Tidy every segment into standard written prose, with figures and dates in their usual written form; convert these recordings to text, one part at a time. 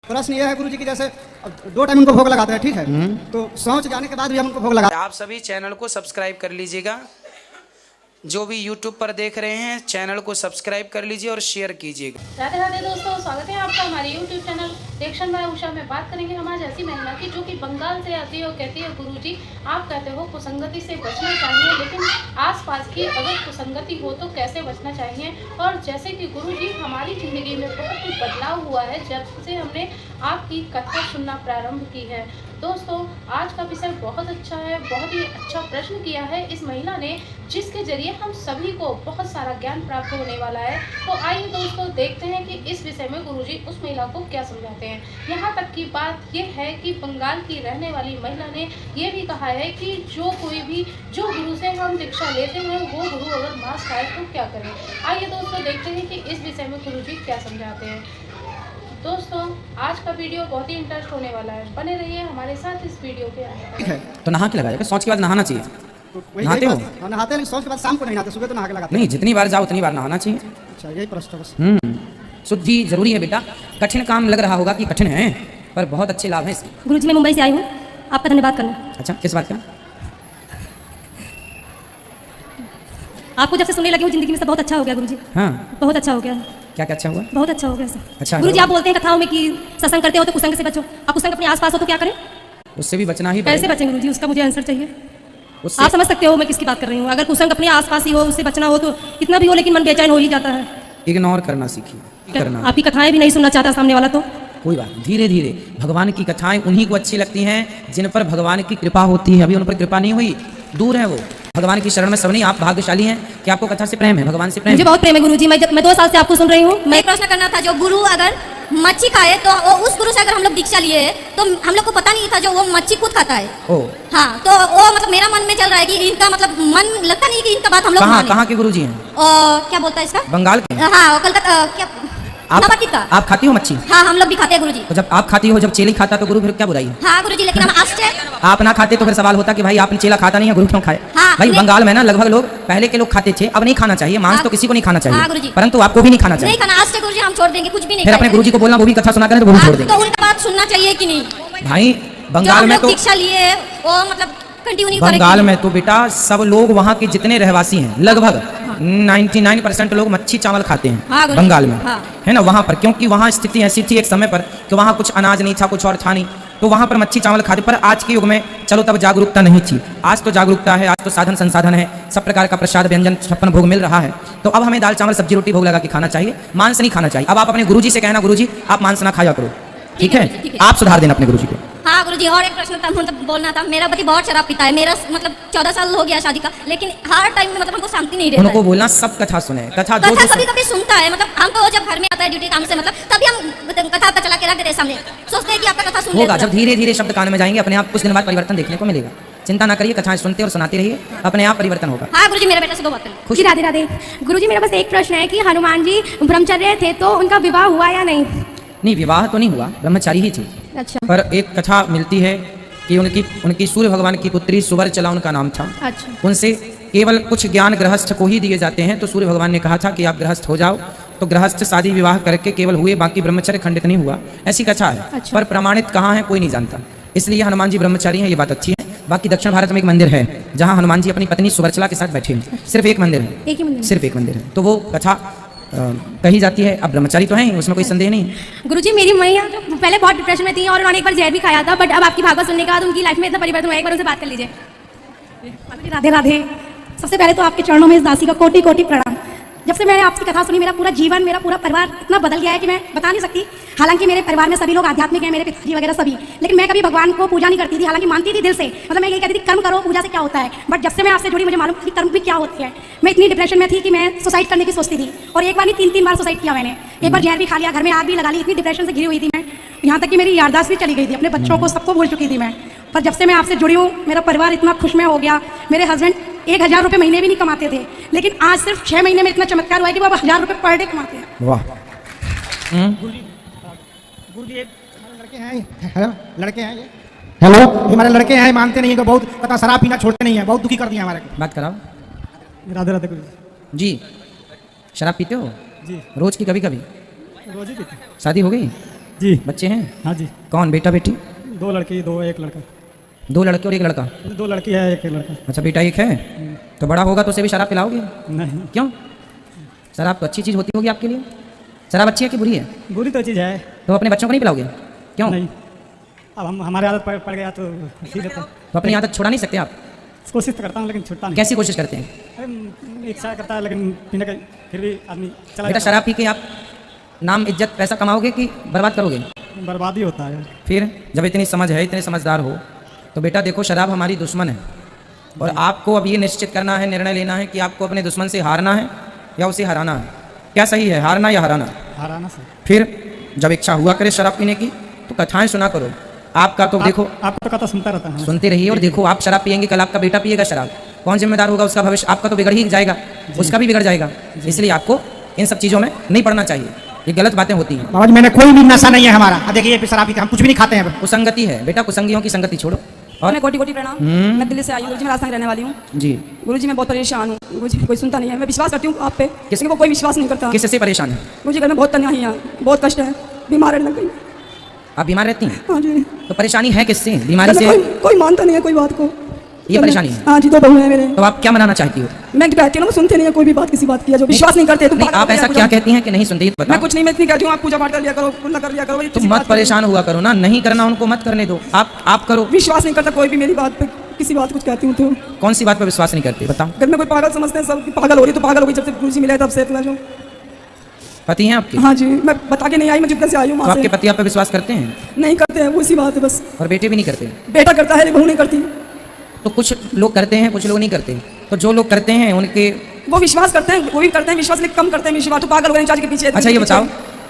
प्रश्न ये है गुरुजी की जैसे 2 टाइम उनको भोग लगाते हैं, ठीक है, तो सोच जाने के बाद भी हम उनको भोग लगाते हैं। आप सभी चैनल को सब्सक्राइब कर लीजिएगा। जो भी YouTube पर देख रहे हैं चैनल को सब्सक्राइब कर लीजिए और शेयर कीजिएगा। राधे राधे दोस्तों, स्वागत है आपका हमारे YouTube channel reaction by Usha में। बात करेंगे हम आज ऐसी महिला की जो कि बंगाल से आती है और कहती है गुरुजी आप कहते हो कुसंगति से बचना चाहिए, लेकिन आसपास की अगर कुसंगति हो तो कैसे बचना चाहिए। और जैसे कि गुरुजी हमारी ज़िंदगी में बहुत कुछ बदलाव हुआ है जब से हमने आपकी कथा सुनना प्रारंभ की है। दोस्तों आज का विषय बहुत अच्छा है, बहुत ही अच्छा प्रश्न किया है इस महिला ने, जिसके जरिए हम सभी को बहुत सारा ज्ञान प्राप्त होने वाला है। तो आइए दोस्तों देखते हैं कि इस विषय में गुरुजी उस महिला को क्या समझाते हैं। यहाँ तक की बात ये है कि बंगाल की रहने वाली महिला ने ये भी कहा है कि जो कोई भी जो गुरु से हम दीक्षा लेते हैं वो गुरु अगर मांस खाए तो क्या करें। आइए दोस्तों देखते हैं कि इस विषय में गुरुजी क्या समझाते हैं। दोस्तों आज का वीडियो बहुत ही इंटरेस्ट होने वाला है, बने रहिए हमारे साथ इस वीडियो के अंदर। तो नहा के लगाएगा, शौच के बाद नहाना चाहिए। नहाते हो? नहाते हैं, शौच के बाद शाम को नहीं नहाते, सुबह तो नहा के लगाते हैं। नहीं, जितनी बार जाओ उतनी बार नहाना चाहिए। अच्छा यही प्रश्न है बस। शुद्धि जरूरी है बेटा। कठिन काम लग रहा होगा कि कठिन है, पर बहुत अच्छे लाभ हैं इसके। गुरुजी मैं मुंबई से आई हूँ, आपका धन्यवाद करना। अच्छा किस बात का? आपको जब से सुनने लगी हूँ जिंदगी में सब बहुत अच्छा हो गया गुरुजी। हाँ बहुत अच्छा हो गया। क्या क्या अच्छा हुआ? बहुत अच्छा हो गया सर। अच्छा गुरुजी आप बोलते हैं कथाओं में कि सत्संग करते हो तो कुसंग से बचो, आप कुसंग अपने आसपास हो तो क्या करें? उससे भी बचना ही कैसे बचें गुरुजी, उसका मुझे आंसर चाहिए। उससे आप समझ सकते हो मैं किसकी बात कर रही हूँ। अगर कुसंग अपने आसपास ही हो, उससे बचना हो तो कितना भी हो लेकिन मन बेचैन हो ही जाता है। इग्नोर करना सीखिए। करना आपकी कथाएं भी नहीं सुनना चाहता सामने वाला तो कोई बात, धीरे धीरे भगवान की कथाएं उन्हीं को अच्छी लगती हैं जिन पर भगवान की कृपा होती है। अभी उन पर कृपा नहीं हुई, दूर है वो भगवान की शरण में। सब नहीं, आप भाग्यशाली हैं कि आपको कथा से प्रेम है, भगवान से प्रेम। मुझे बहुत प्रेम है गुरुजी। मैं 2 साल से आपको सुन रही हूँ। मैं प्रश्न करना था, जो गुरु अगर मच्छी खाए तो उस गुरु से अगर हम लोग दीक्षा लिए तो हम लोग को पता नहीं था जो वो मच्छी खुद खाता है। ओ हाँ, तो वो मतलब मेरा मन में चल रहा है कि इनका मतलब मन लगता नहीं कि इनका बात हम लोग कहाँ के गुरुजी हैं? क्या बोलता है इसका? बंगाल के? हाँ कलकत्ता क्या नवदीप का। आप खाती हो मच्छी? हाँ हम लोग भी खाते हैं गुरुजी। तो जब आप खाती हो, जब चेली खाता तो गुरु फिर क्या बुराई है? हाँ गुरुजी, लेकिन हम आश्चर्य आप ना खाते तो फिर सवाल होता कि भाई आपने चेला खाता नहीं है, गुरु क्यों खाए? हाँ, भाई बंगाल में ना लगभग लोग पहले के लोग खाते थे, अब नहीं खाना चाहिए मांस। हाँ, तो किसी को नहीं खाना हाँ, चाहिए, गुरुजी। परंतु आपको भी नहीं खाना चाहिए। नहीं खाना, आज से गुरुजी हम छोड़ देंगे, कुछ भी नहीं फिर अपने गुरुजी को बोलना वो भी कथा सुना करें तो वो भी छोड़ देंगे। तो उनका बात सुनना चाहिए कि नहीं? भाई बंगाल में तो दीक्षा लिए वो मतलब कंटिन्यू बंगाल में तो बेटा सब लोग वहाँ के जितने रहवासी हैं लगभग 99% लोग मच्छी चावल खाते हैं। हाँ, बंगाल में हाँ। है ना, वहाँ पर क्योंकि वहाँ स्थिति ऐसी थी एक समय पर कि वहाँ कुछ अनाज नहीं था, कुछ और था नहीं, तो वहाँ पर मच्छी चावल खाते। पर आज के युग में चलो तब जागरूकता नहीं थी, आज तो जागरूकता है, आज तो साधन संसाधन है, सब प्रकार का प्रसाद व्यंजन 56 भोग मिल रहा है। तो अब हमें दाल चावल सब्जी रोटी भोग लगा के खाना चाहिए, मांस नहीं खाना चाहिए। अब आप अपने गुरुजी से कहना गुरुजी आप मांस ना खाया करो, ठीक है? आप सुधार देना अपने गुरुजी को। हाँ गुरुजी, और एक प्रश्न था, मतलब बोलना था। मेरा पति बहुत शराब पीता है, मेरा मतलब 14 साल हो गया शादी का, लेकिन हर टाइम में मतलब हमको शांति नहीं रहता है। उनको बोलना सब कथा सुने, कथा जो कभी कभी सुनता है, मतलब हमको जब घर में आता है ड्यूटी काम से, मतलब तभी हम कथा चला के रख देते हैं सामने, सोचते हैं कि आपका कथा सुन होगा। जब धीरे धीरे शब्द कान में जाएंगे अपने आप कुछ दिन बाद परिवर्तन देखने को मिलेगा। चिंता ना करिए, कथाएं सुनते और सुनाते रहिए, अपने आप परिवर्तन होगा। हाँ गुरुजी, मेरा बेटा से 2 बात करें। खुशी। राधे राधे गुरुजी, मेरा बस एक प्रश्न है कि हनुमान जी ब्रह्मचर्य थे तो उनका विवाह हुआ या नहीं? नहीं, विवाह तो नहीं हुआ, ब्रह्मचारी ही थी। अच्छा। पर एक कथा मिलती है कि उनकी सूर्य भगवान की पुत्री सुवर्चला उनका नाम था। अच्छा। उनसे केवल कुछ ज्ञान गृहस्थ को ही दिए जाते हैं, तो सूर्य भगवान ने कहा था कि आप गृहस्थ हो जाओ, तो गृहस्थ शादी विवाह करके केवल हुए, बाकी ब्रह्मचर्य खंडित नहीं हुआ, ऐसी कथा है। अच्छा। पर प्रमाणित कहाँ है कोई नहीं जानता, इसलिए हनुमान जी ब्रह्मचारी हैं, ये बात अच्छी है। बाकी दक्षिण भारत में एक मंदिर है जहाँ हनुमान जी अपनी पत्नी सुवर्चला के साथ बैठे हैं, सिर्फ एक मंदिर है, एक ही मंदिर, सिर्फ एक मंदिर है, तो वो कथा कही जाती है। अब ब्रह्मचारी तो हैं, उसमें कोई संदेह नहीं। गुरुजी मेरी मैया पहले बहुत डिप्रेशन में थी और उन्होंने एक बार जहर भी खाया था, बट अब आपकी भागवत सुनने के बाद उनकी लाइफ में इतना परिवर्तन हुआ है। एक बार उनसे बात कर लीजिए। राधे राधे। सबसे पहले तो आपके चरणों में इस दासी का कोटि कोटि प्रणाम। जब से मैंने आपकी कथा सुनी मेरा पूरा जीवन, मेरा पूरा परिवार इतना बदल गया है कि मैं बता नहीं सकती। हालांकि मेरे परिवार में सभी लोग आध्यात्मिक हैं, मेरे पिताजी वगैरह सभी, लेकिन मैं कभी भगवान को पूजा नहीं करती थी। हालांकि मानती थी दिल से, मतलब मैं ये कहती थी कर्म करो, पूजा से क्या होता है। बट जब से मैं आपसे जुड़ी मुझे मालूम कि कर्म भी क्या होती है। मैं इतनी डिप्रेशन में थी कि मैं सुसाइड करने की सोचती थी, और एक बार नहीं 3 बार सुसाइड किया मैंने। एक बार जहर भी खा लिया, घर में आग भी लगा ली, इतनी डिप्रेशन से घिरी हुई थी मैं। यहाँ तक कि मेरी याददाश्त भी चली गई थी, अपने बच्चों को सबको भूल चुकी थी मैं। पर जब से मैं आपसे जुड़ी हूँ मेरा परिवार इतना खुशमय हो गया। मेरे हस्बैंड 1000 रुपये महीने भी नहीं कमाते थे, लेकिन आज सिर्फ 6 महीने में इतना चमत्कार हुआ है कि वो अब 1000 रुपये पर डे कमाते हैं। वाह। गुरुजी एक लड़के हैं, हेलो लड़के हैं, ये हेलो ये हमारे लड़के हैं, मानते नहीं है, बहुत पता शराब पीना छोड़ते नहीं है, बहुत दुखी कर दिया हमारे को। बात कराओ। राधे राधे गुरुजी। जी शराब पीते हो? जी रोज की? कभी कभी? रोज ही पीते। शादी हो गई? जी बच्चे हैं? हाँ जी, कौन, बेटा बेटी? 2 लड़की 2 एक लड़का। 2 लड़के और 1 लड़का? 2 लड़की है, एक लड़का। अच्छा, बेटा 1 है तो बड़ा होगा तो उसे भी शराब पिलाओगे? नहीं, क्यों? शराब तो अच्छी चीज़ होती होगी आपके लिए। शराब अच्छी है कि बुरी है? बुरी तो चीज़ है। तो अपने बच्चों को नहीं पिलाओगे? क्यों? नहीं, अब हमारे आदत पड़ गया तो ठीक है। तो अपनी आदत छुड़ा नहीं सकते आप? कोशिश तो करता हूँ लेकिन छूटता नहीं। कैसी कोशिश करते हैं? अरे, इच्छा करता है लेकिन पीने का फिर भी आदमी चला बेटा, शराब पी के आप नाम, इज्जत, पैसा कमाओगे कि बर्बाद करोगे? बर्बादी होता है। फिर जब इतनी समझ है, इतने समझदार हो, तो बेटा देखो, शराब हमारी दुश्मन है और आपको अब ये निश्चित करना है, निर्णय लेना है कि आपको अपने दुश्मन से हारना है या उसे हराना है। क्या सही है, हारना या हराना? हराना से। फिर जब इच्छा हुआ करे शराब पीने की तो कथाएं सुना करो। आपका तो देखो, आपका कथा सुनता रहता है। सुनते रहिए और देखो, आप शराब पिएंगे, कल आपका बेटा पिएगा शराब, कौन जिम्मेदार होगा? उसका भविष्य। आपका तो बिगड़ ही जाएगा, उसका भी बिगड़ जाएगा। इसलिए आपको इन सब चीज़ों में नहीं पड़ना चाहिए, ये गलत बातें होती हैं। बाबा जी, मैंने कोई भी नशा नहीं है हमारा। अब देखिए शराब पीते हम कुछ भी नहीं खाते हैं। कुसंगति है बेटा, कुसंगियों की संगति छोड़ो। और मैं कोटि कोटि प्रणाम। मैं दिल्ली से आई हूँ गुरुजी, मैं राजस्थान की रहने वाली हूँ। जी, गुरुजी, मैं बहुत परेशान हूँ। गुरुजी, कोई सुनता नहीं है। मैं विश्वास करती हूँ आप पे, किस- लेकिन वो कोई विश्वास नहीं करता। किससे परेशान है? गुरुजी, घर में बहुत तन्हाई है, बहुत कष्ट है, बीमार रहने लग गई। आप बीमार रहती हैं? हाँ जी। तो परेशानी है किससे? बीमारी से? कोई मानता नहीं है कोई बात को। ये परेशानी है? हाँ जी, 2 बहू है मेरे। तो आप क्या मनाना चाहती हो? मैं कहती हूँ ना, सुनते नहीं है कोई भी बात, किसी बात की, जो विश्वास नहीं करते। नहीं, आप ऐसा क्या कहती हैं कि नहीं सुनते? ये तो मैं बताओ। कुछ नहीं, मैं इतनी कहती हूँ, आप पूजा पाठ कर लिया करो, पुण्य कर लिया करो। तुम मत परेशान हुआ करो ना, नहीं करना उनको मत करने दो, आप करो। विश्वास नहीं करता कोई भी मेरी बात पे, किसी बात कुछ कहती हूँ तो। कौन सी बात पर विश्वास नहीं करते बताओ? घर में कोई पागल समझते हैं, सब पागल हो रही, तो पागल हो गई जब से गुरुजी मिले तब से। जो पति हैं आपके? हाँ जी, मैं बता के नहीं आई, मैं जितना से आई हूँ तो वहाँ आपके से। पति आप पे विश्वास करते हैं? नहीं करते हैं, वो इसी बात है बस। और बेटे भी नहीं करते? बेटा करता है, बहू नहीं करती। तो कुछ लोग करते हैं, कुछ लोग नहीं करते। तो जो लोग करते हैं उनके, वो विश्वास करते हैं, वो भी करते हैं विश्वास, लेकिन कम करते हैं विश्वास। तो पागल हो गए चार्ज के पीछे। अच्छा ये बताओ,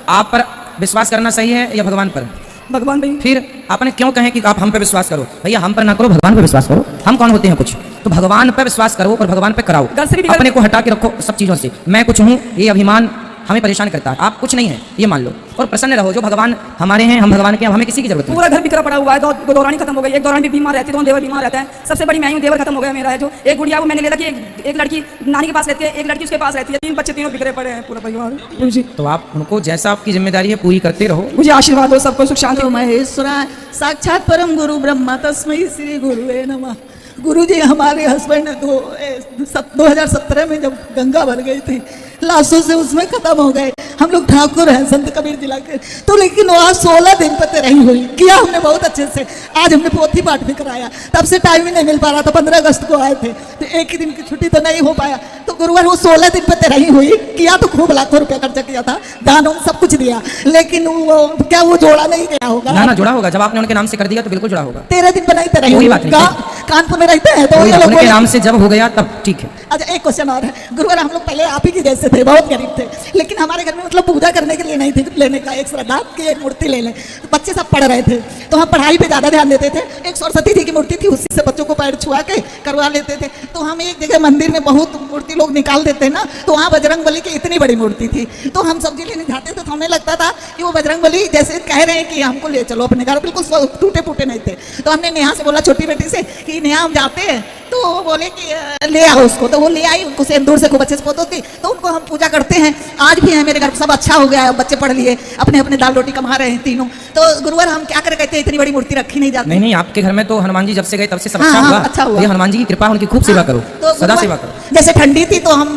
आप पर विश्वास करना सही है या भगवान पर? भगवान भाई। फिर आपने क्यों कहे कि आप हम पे विश्वास करो? भैया हम पर ना करो, भगवान पे विश्वास करो। हम कौन होते हैं कुछ? तो भगवान पे विश्वास करो और भगवान पे कराओ। घर से भी अपने को हटा के रखो सब चीज़ों से। मैं कुछ हूँ, ये अभिमान हमें परेशान करता है। आप कुछ नहीं है ये मान लो और प्रसन्न रहो। जो भगवान हमारे हैं, हम भगवान के हैं, हमें किसी की जरूरत नहीं। पूरा घर बिखरा पड़ा हुआ है। 2 दौरानी खत्म हो गई, एक दौरान भी बीमार रहती है, 2 देवर बीमार रहता है। सबसे बड़ी मैं हूँ, देवर खत्म हो गया मेरा है। जो एक गुड़िया वो मैंने ले रखी है, एक लड़की नानी के पास रहती है, एक लड़की उसके पास रहती है, 3 बच्चे, तीनों बिखरे पड़े हैं, पूरा परिवार। गुरुजी, तो आप उनको जैसा आपकी जिम्मेदारी है पूरी करते रहो। मुझे आशीर्वाद हो, सबको सुख शांति। तो महेश्वरा साक्षात परम गुरु ब्रह्मा तस्मै श्री गुरुवे नमः। गुरुजी, हमारे हस्बैंड 2017 में जब गंगा भर गई थी, लाशों से उसमें खत्म हो गए। हम लोग ठाकुर हैं संत कबीर जिला के, तो लेकिन वहाँ 16 दिन पते रही हुई किया हमने बहुत अच्छे से। आज हमने पोथी पाठ भी कराया, तब से टाइम ही नहीं मिल पा रहा था। 15 अगस्त को आए थे तो एक ही दिन की छुट्टी तो नहीं हो पाया। तो गुरुवार वो 16 दिन पते रही हुई किया, तो खूब लाखों रुपया खर्चा किया था, दान उन सब कुछ दिया, लेकिन वो क्या वो जोड़ा नहीं गया होगा? ना जुड़ा होगा। जब आपने उनके नाम से कर दिया तो बिल्कुल जुड़ा होगा। 13 दिन बनाई रही कोई हुई। बात नहीं। कानपुर में रहते हैं तो ये लोग उनके नाम से जब हो गया तब ठीक है। अच्छा, एक क्वेश्चन और है गुरुवार, हम लोग पहले आप ही की जैसे थे, बहुत गरीब थे, लेकिन हमारे घर में मतलब पूजा करने के लिए नहीं थी लेने का, एक श्रद्धा की एक मूर्ति ले लें। तो बच्चे सब पढ़ रहे थे तो हम पढ़ाई पे ज़्यादा ध्यान देते थे। एक सरस्वती जी की मूर्ति थी, उसी से बच्चों को पैर छुआ के करवा लेते थे। तो हम एक जगह मंदिर में बहुत मूर्ति लोग निकाल देते हैं ना, तो वहाँ बजरंगबली की इतनी बड़ी मूर्ति थी। तो हम सब्जी लेने जाते थे तो हमें लगता था कि वो बजरंगबली जैसे कह रहे हैं कि हमको ले चलो अपने घर, बिल्कुल टूटे फूटे नहीं थे। तो हमने नेहा से बोला, छोटी बेटी से, कि नेहा हम जाते हैं, तो वो बोले कि ले आओ उसको। तो वो ले आई, उनको सिंदूर से खूब अच्छे से पोतोती, तो उनको हम पूजा करते हैं। आज भी है मेरे घर, सब अच्छा हो गया है, बच्चे पढ़ लिए, अपने अपने दाल रोटी कमा रहे हैं तीनों। तो गुरुवार हम क्या करे, कहते हैं इतनी बड़ी मूर्ति रखी नहीं जाती। नहीं, आपके घर में तो हनुमान जी जब से गए तब से सब हाँ, अच्छा हाँ, हुआ। अच्छा हुआ। ये हनुमान जी की कृपा, उनकी खूब सेवा करो, तो सदा सेवा करो। जैसे ठंडी थी तो हम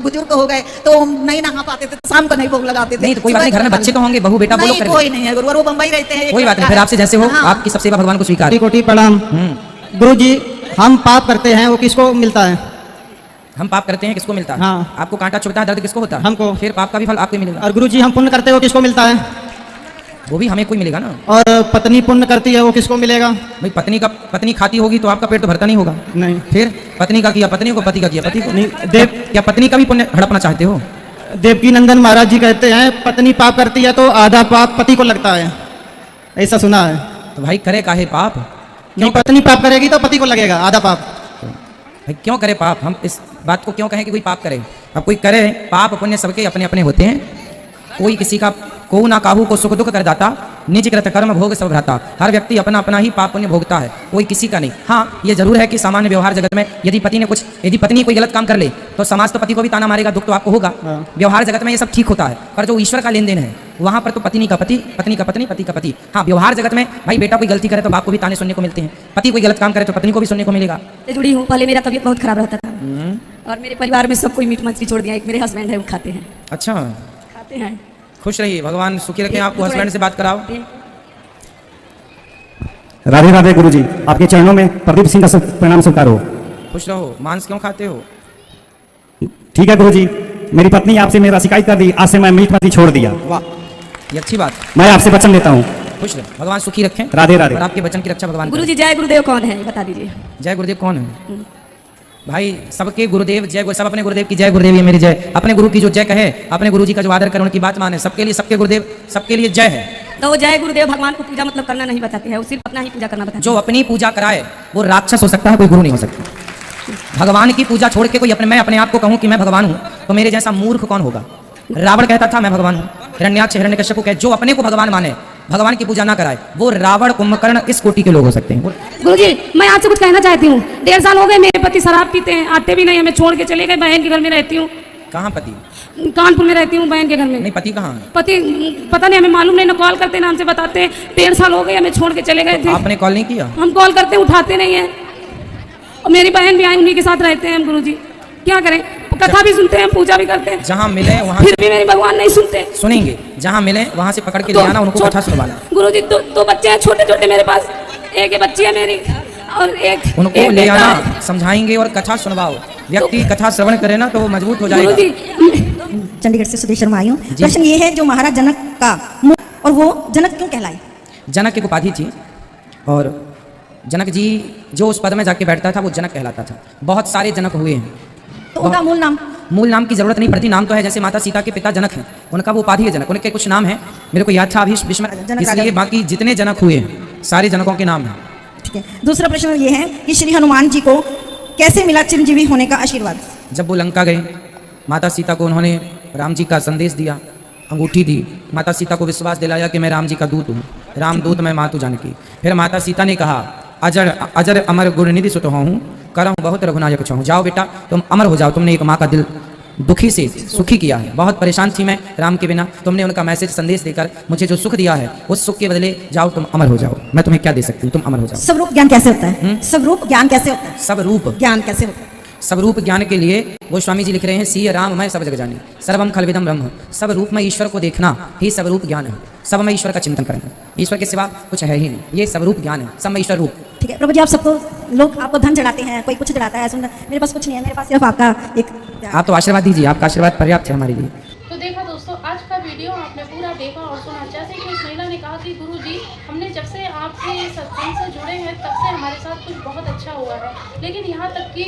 बुजुर्ग हो गए तो नहीं नहा पाते थे, तो शाम को नहीं भोग लगाते थे। नहीं तो कोई बात नहीं, घर में बच्चे तो होंगे, बहू बेटा वो लोग नहीं, कर कोई नहीं है गुरुवार, वो बम्बई रहते हैं। कोई बात नहीं, फिर आपसे जैसे हो हाँ। आपकी सब सेवा भगवान को स्वीकार। कोटि कोटि प्रणाम। गुरु जी, हम पाप करते हैं वो किसको मिलता है? हम पाप करते हैं किसको मिलता है? हाँ। आपको कांटा चुभता है, दर्द किसको होता है? हमको। फिर पाप का भी फल आपको ही मिलेगा। और गुरु जी, हम पुण्य करते हैं वो किसको मिलता है? वो भी हमें कोई मिलेगा ना। और पत्नी पुण्य करती है वो किसको मिलेगा? भाई पत्नी खाती होगी तो आपका पेट तो भरता नहीं होगा। नहीं। फिर पत्नी का किया पत्नी को, पति का किया पति को। नहीं, क्या पत्नी का भी पुण्य हड़पना चाहते हो? देवकी नंदन महाराज जी कहते हैं पत्नी पाप करती है तो आधा पाप पति को लगता है, ऐसा सुना है। तो भाई करे काहे पाप? नहीं, पत्नी पाप करेगी तो पति को लगेगा आधा पाप। भाई क्यों करे पाप? हम इस बात को क्यों कहें कि कोई पाप करे? अब कोई करे पाप, पुण्य सबके अपने अपने होते हैं। कोई किसी का को ना काहू को सुख दुख कर दाता, निजकृत कर्म भोग सब भ्राता। हर व्यक्ति अपना अपना ही पाप पुण्य भोगता है, कोई किसी का नहीं। हाँ, ये जरूर है कि सामान्य व्यवहार जगत में यदि पत्नी कोई गलत काम कर ले तो समाज तो पति को भी ताना मारेगा, दुख तो आपको होगा। व्यवहार जगत में ये सब ठीक होता है, पर जो ईश्वर का लेन देन है वहां पर तो पत्नी का पति, पत्नी का पत्नी, पति का पति। हाँ, व्यवहार जगत में भाई बेटा कोई गलती करे तो बाप को भी ताने सुनने को मिलते हैं, पति कोई गलत काम करे तो पत्नी को भी सुनने को मिलेगा। जुड़ी हूँ, पहले मेरा तबीयत बहुत खराब रहता था और मेरे परिवार में सब कोई मीट मछली छोड़ दिया। एक मेरे हस्बैंड है, वो खाते हैं। अच्छा, खाते हैं। खुश रहिए, भगवान सुखी रखें आपको। हस्बैंड से बात कराओ। राधे राधे गुरुजी, आपके चरणों में प्रदीप सिंह का प्रणाम स्वीकार हो। खुश रहो। मांस क्यों खाते हो? ठीक है गुरुजी, मेरी पत्नी आपसे मेरा शिकायत कर दी, आज से मैं मीट मछली छोड़ दिया। वाह, ये अच्छी बात। मैं आपसे वचन लेता हूँ। खुश रहे, भगवान सुखी रखें। राधे राधे। और आपके वचन की रक्षा भगवान गुरुजी, जय गुरुदेव कौन है बता दीजिए। करें। जय गुरुदेव कौन है? भाई सबके गुरुदेव जय, सब अपने गुरुदेव की जय, गुरुदेव ये मेरी जय। अपने गुरु की जो जय कहे, अपने गुरु जी का जो आदर करे, उनकी बात माने, सबके लिए सबके गुरुदेव, सबके लिए जय है। तो वो जय गुरुदेव भगवान को पूजा मतलब करना नहीं बताते हैं, वो सिर्फ अपना ही पूजा करना बताते हैं। जो अपनी पूजा कराए वो राक्षस हो सकता है, कोई गुरु नहीं हो सकता। भगवान की पूजा छोड़ के कोई मैं अपने आप को कहूं कि मैं भगवान हूं, तो मेरे जैसा मूर्ख कौन होगा? रावण कहता था मैं भगवान हूं, हिरण्याक्ष हिरण्यकश्यप को कहे, जो अपने को भगवान माने, भगवान की पूजा ना कराए, वो रावण कुंभकर्ण इस कोटि के लोग हो सकते हैं। गुरुजी, मैं आपसे कुछ कहना चाहती हूँ। 1.5 साल हो गए मेरे पति शराब पीते हैं, आते भी नहीं, हमें छोड़ के चले गए। बहन के घर में रहती हूँ। कहाँ पति? कानपुर में रहती हूँ, बहन के घर में। नहीं, पति कहाँ है? पति पता नहीं, हमें मालूम नहीं, ना कॉल करते ना हमसे बताते। 1.5 साल हो गए, हमें छोड़ के चले गए थे। आपने कॉल नहीं किया? हम कॉल करते उठाते नहीं है, और मेरी बहन भी आई, उन्हीं के साथ रहते हैं हम। गुरुजी क्या करें, कथा भी सुनते हैं, पूजा भी करते हैं, जहाँ मिले वहाँ फिर भी मेरी भगवान नहीं सुनते। सुनेंगे, जहाँ मिले वहाँ से पकड़ के ले आना, उनको कथा सुनवाना। गुरुजी, दो बच्चे हैं छोटे छोटे मेरे पास, एक बच्ची है मेरी और एक उनको ले आना, समझाएंगे और कथा सुनवाओ। व्यक्ति कथा श्रवण करे ना तो वो मजबूत हो जाएगा। चंडीगढ़ से सुदेश शर्मा आई हूँ। प्रश्न ये है, जो महाराज जनक का और वो जनक क्यों कहलाए? जनक की उपाधि थी, और जनक जी जो उस पद में जाके बैठता था वो जनक कहलाता था। बहुत सारे जनक हुए हैं, तो उनका मूल नाम? मूल नाम की जरूरत नहीं पड़ती। नाम तो है, जैसे माता सीता के पिता जनक हैं, उनका वो उपाधि है जनक। उनके कुछ नाम है, मेरे को याद था अभी विस्मय, इसलिए बाकी जितने जनक हुए हैं सारे जनकों के नाम हैं। ठीक है। दूसरा प्रश्न ये है कि श्री हनुमान जी को कैसे मिला चिरंजीवी होने का आशीर्वाद? जब वो लंका गए, माता सीता को उन्होंने राम जी का संदेश दिया, अंगूठी दी, माता सीता को विश्वास दिलाया कि मैं राम जी का दूत हूँ, राम दूत मैं मातु जानकी। फिर माता सीता ने कहा, अजर अजर अमर गुरुनिधि सुत हूँ, करहूँ बहुत रघुनायक छहूँ। जाओ बेटा, तुम अमर हो जाओ, तुमने एक माँ का दिल दुखी से सुखी किया है। बहुत परेशान थी मैं राम के बिना, तुमने उनका मैसेज संदेश देकर मुझे जो सुख दिया है, उस सुख के बदले जाओ तुम अमर हो जाओ। मैं तुम्हें क्या दे सकती हूँ, तुम अमर हो जाओ। स्वरूप ज्ञान कैसे होता है? स्वरूप ज्ञान कैसे होता है? स्वरूप ज्ञान कैसे होता है? स्वरूप ज्ञान के लिए गोस्वामी जी लिख रहे हैं, सीय राम मैं सब जग जानी, सर्वम खलविदम ब्रह्म। सब रूप में ईश्वर को देखना ही स्वरूप ज्ञान है। सब में ईश्वर का चिंतन करना, ईश्वर के सिवा कुछ है ही नहीं, ये स्वरूप ज्ञान है। सब में ईश्वर रूप। ठीक है प्रभु जी, आप सबको लोग आपको धन चढ़ाते हैं, कोई कुछ चढ़ाता है, सुंदर। मेरे पास कुछ नहीं है, मेरे पास सिर्फ आपका एक। आप तो आशीर्वाद दीजिए, आपका आशीर्वाद पर्याप्त है हमारे लिए। तो देखा दोस्तों, आज का वीडियो आपने पूरा देखा और सुना। जैसे कि उस महिला ने कहा कि गुरुजी, हमने जब से आपके सत्संग से जुड़े हैं तब से हमारे साथ कुछ बहुत अच्छा हुआ है, लेकिन यहाँ तक कि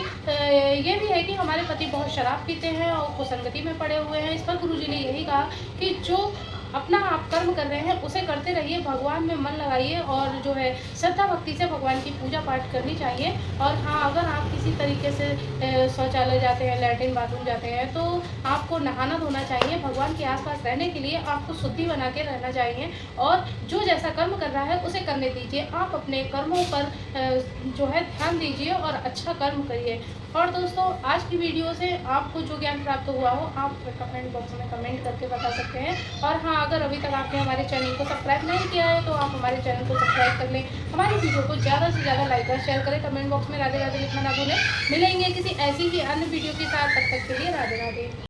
ये भी है कि हमारे पति बहुत शराब पीते हैं और कुसंगति में पड़े हुए हैं। इस पर गुरुजी ने यही कहा कि जो अपना आप कर्म कर रहे हैं उसे करते रहिए, भगवान में मन लगाइए और जो है श्रद्धा भक्ति से भगवान की पूजा पाठ करनी चाहिए। और हाँ, अगर आप किसी तरीके से शौचालय जाते हैं, लैट्रिन बाथरूम जाते हैं, तो आपको नहाना धोना चाहिए। भगवान के आसपास रहने के लिए आपको शुद्धि बना के रहना चाहिए, और जो जैसा कर्म कर रहा है उसे करने दीजिए। आप अपने कर्मों पर जो है ध्यान दीजिए और अच्छा कर्म करिए। और दोस्तों, आज की वीडियो से आपको जो ज्ञान प्राप्त हुआ हो, आप कमेंट बॉक्स में कमेंट करके बता सकते हैं। और हाँ, अगर अभी तक आपने हमारे चैनल को सब्सक्राइब नहीं किया है तो आप हमारे चैनल को सब्सक्राइब कर लें। हमारी वीडियो को ज़्यादा से ज़्यादा लाइक और शेयर करें। कमेंट बॉक्स में राधे राधे लिखना ना भूलें। मिलेंगे किसी ऐसी ही अन्य वीडियो के साथ, तब तक के लिए राधे राधे।